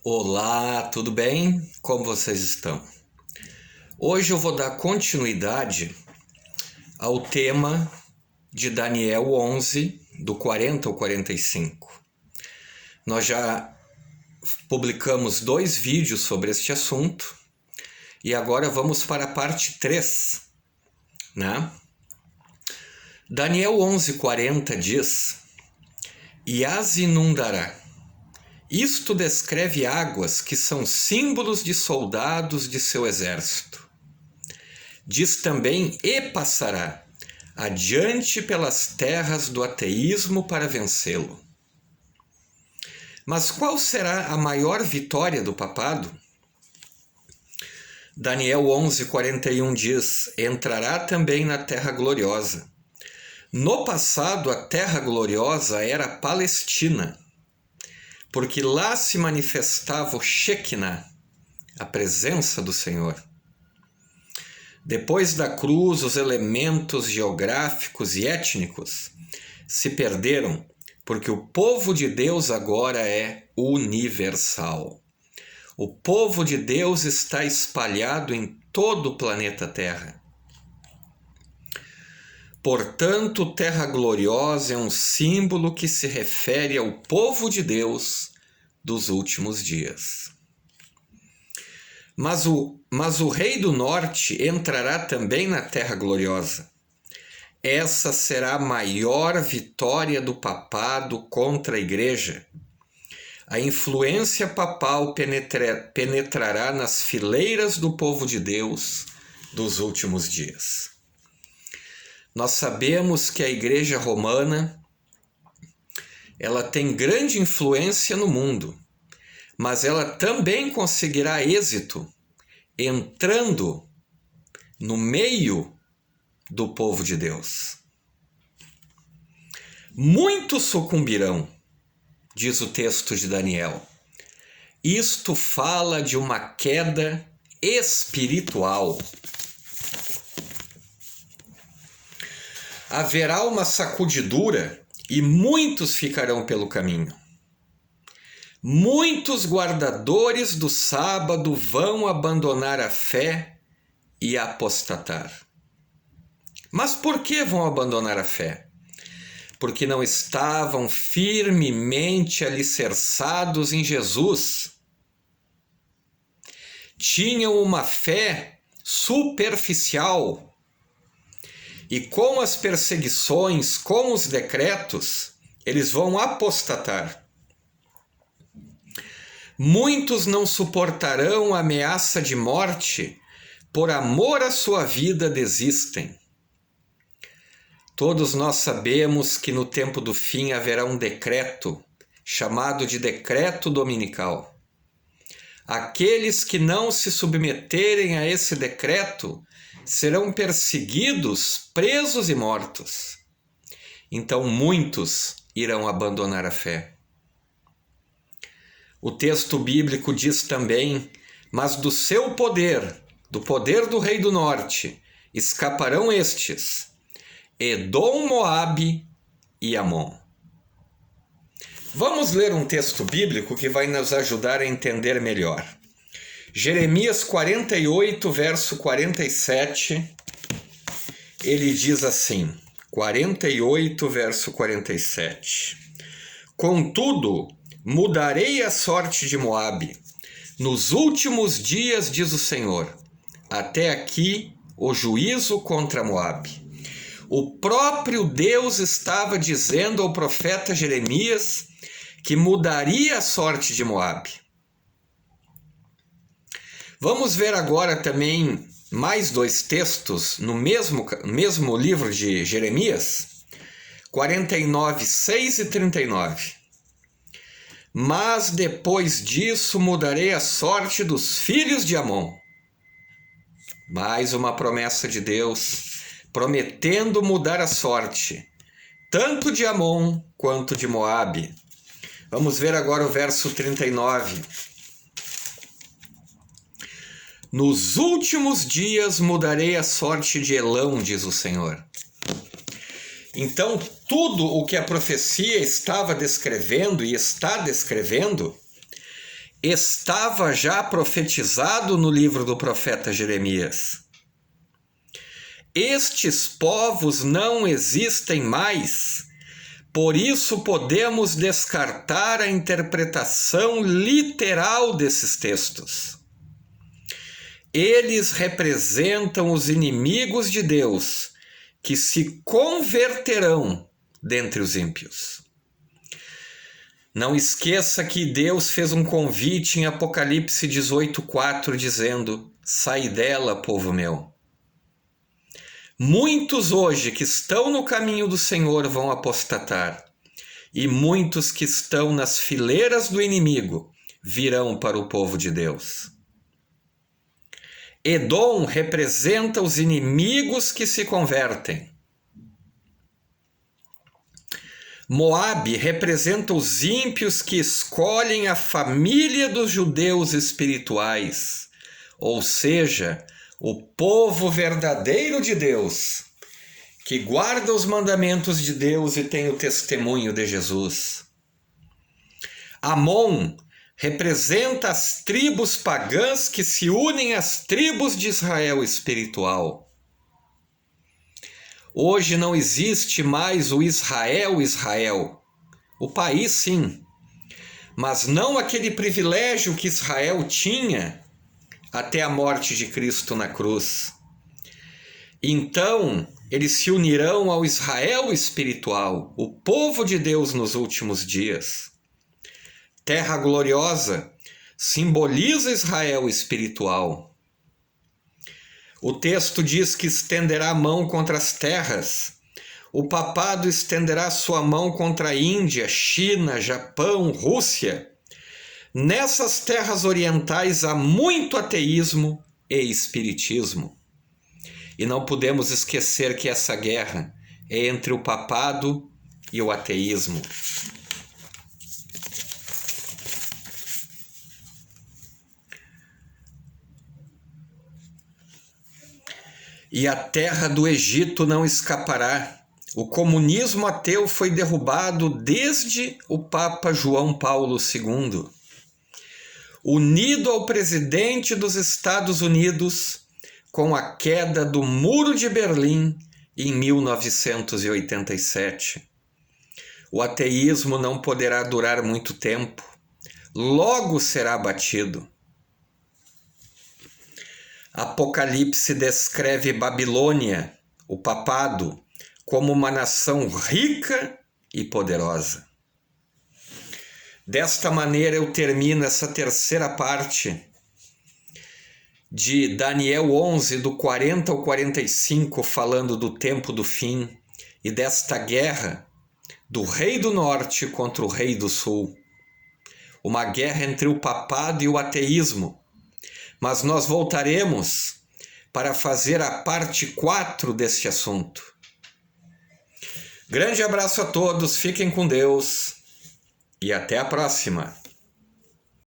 Olá, tudo bem? Como vocês estão? Hoje eu vou dar continuidade ao tema de Daniel 11, do 40 ao 45. Nós já publicamos 2 vídeos sobre este assunto e agora vamos para a parte 3, né? Daniel 11:40 diz: "E as inundará." Isto descreve águas que são símbolos de soldados de seu exército. Diz também: "E passará adiante pelas terras do ateísmo para vencê-lo." Mas qual será a maior vitória do papado? Daniel 11:41 diz: "Entrará também na terra gloriosa." No passado, a terra gloriosa era a Palestina, porque lá se manifestava o Shekinah, a presença do Senhor. Depois da cruz, os elementos geográficos e étnicos se perderam, porque o povo de Deus agora é universal. O povo de Deus está espalhado em todo o planeta Terra. Portanto, terra gloriosa é um símbolo que se refere ao povo de Deus dos últimos dias. Mas o rei do norte entrará também na terra gloriosa. Essa será a maior vitória do papado contra a igreja. A influência papal penetrará nas fileiras do povo de Deus dos últimos dias. Nós sabemos que a Igreja Romana ela tem grande influência no mundo, mas ela também conseguirá êxito entrando no meio do povo de Deus. Muitos sucumbirão, diz o texto de Daniel. Isto fala de uma queda espiritual. Haverá uma sacudidura e muitos ficarão pelo caminho. Muitos guardadores do sábado vão abandonar a fé e apostatar. Mas por que vão abandonar a fé? Porque não estavam firmemente alicerçados em Jesus. Tinham uma fé superficial. E com as perseguições, com os decretos, eles vão apostatar. Muitos não suportarão a ameaça de morte, por amor à sua vida desistem. Todos nós sabemos que no tempo do fim haverá um decreto, chamado de decreto dominical. Aqueles que não se submeterem a esse decreto serão perseguidos, presos e mortos. Então muitos irão abandonar a fé. O texto bíblico diz também: "Mas do seu poder, do poder do rei do norte, escaparão estes, Edom, Moabe e Amon." Vamos ler um texto bíblico que vai nos ajudar a entender melhor. Jeremias 48, verso 47, ele diz assim, 48, verso 47. "Contudo, mudarei a sorte de Moabe. Nos últimos dias, diz o Senhor, até aqui o juízo contra Moabe." O próprio Deus estava dizendo ao profeta Jeremias que mudaria a sorte de Moabe. Vamos ver agora também mais 2 textos no mesmo livro de Jeremias, 49, 6 e 39. "Mas depois disso mudarei a sorte dos filhos de Amon." Mais uma promessa de Deus, prometendo mudar a sorte, tanto de Amon quanto de Moabe. Vamos ver agora o verso 39. "Nos últimos dias mudarei a sorte de Elão, diz o Senhor." Então, tudo o que a profecia estava descrevendo e está descrevendo estava já profetizado no livro do profeta Jeremias. Estes povos não existem mais, por isso podemos descartar a interpretação literal desses textos. Eles representam os inimigos de Deus, que se converterão dentre os ímpios. Não esqueça que Deus fez um convite em Apocalipse 18:4, dizendo: sai dela, povo meu. Muitos hoje que estão no caminho do Senhor vão apostatar, e muitos que estão nas fileiras do inimigo virão para o povo de Deus. Edom representa os inimigos que se convertem. Moabe representa os ímpios que escolhem a família dos judeus espirituais, ou seja, o povo verdadeiro de Deus, que guarda os mandamentos de Deus e tem o testemunho de Jesus. Amon representa as tribos pagãs que se unem às tribos de Israel espiritual. Hoje não existe mais o Israel, o país sim, mas não aquele privilégio que Israel tinha até a morte de Cristo na cruz. Então, eles se unirão ao Israel espiritual, o povo de Deus nos últimos dias. Terra gloriosa simboliza Israel espiritual. O texto diz que estenderá a mão contra as terras. O papado estenderá sua mão contra a Índia, China, Japão, Rússia. Nessas terras orientais há muito ateísmo e espiritismo. E não podemos esquecer que essa guerra é entre o papado e o ateísmo. E a terra do Egito não escapará. O comunismo ateu foi derrubado desde o Papa João Paulo II. Unido ao presidente dos Estados Unidos com a queda do Muro de Berlim em 1987. O ateísmo não poderá durar muito tempo. Logo será abatido. Apocalipse descreve Babilônia, o papado, como uma nação rica e poderosa. Desta maneira eu termino essa terceira parte de Daniel 11, do 40 ao 45, falando do tempo do fim e desta guerra do rei do norte contra o rei do sul. Uma guerra entre o papado e o ateísmo. Mas nós voltaremos para fazer a parte 4 deste assunto. Grande abraço a todos, fiquem com Deus e até a próxima.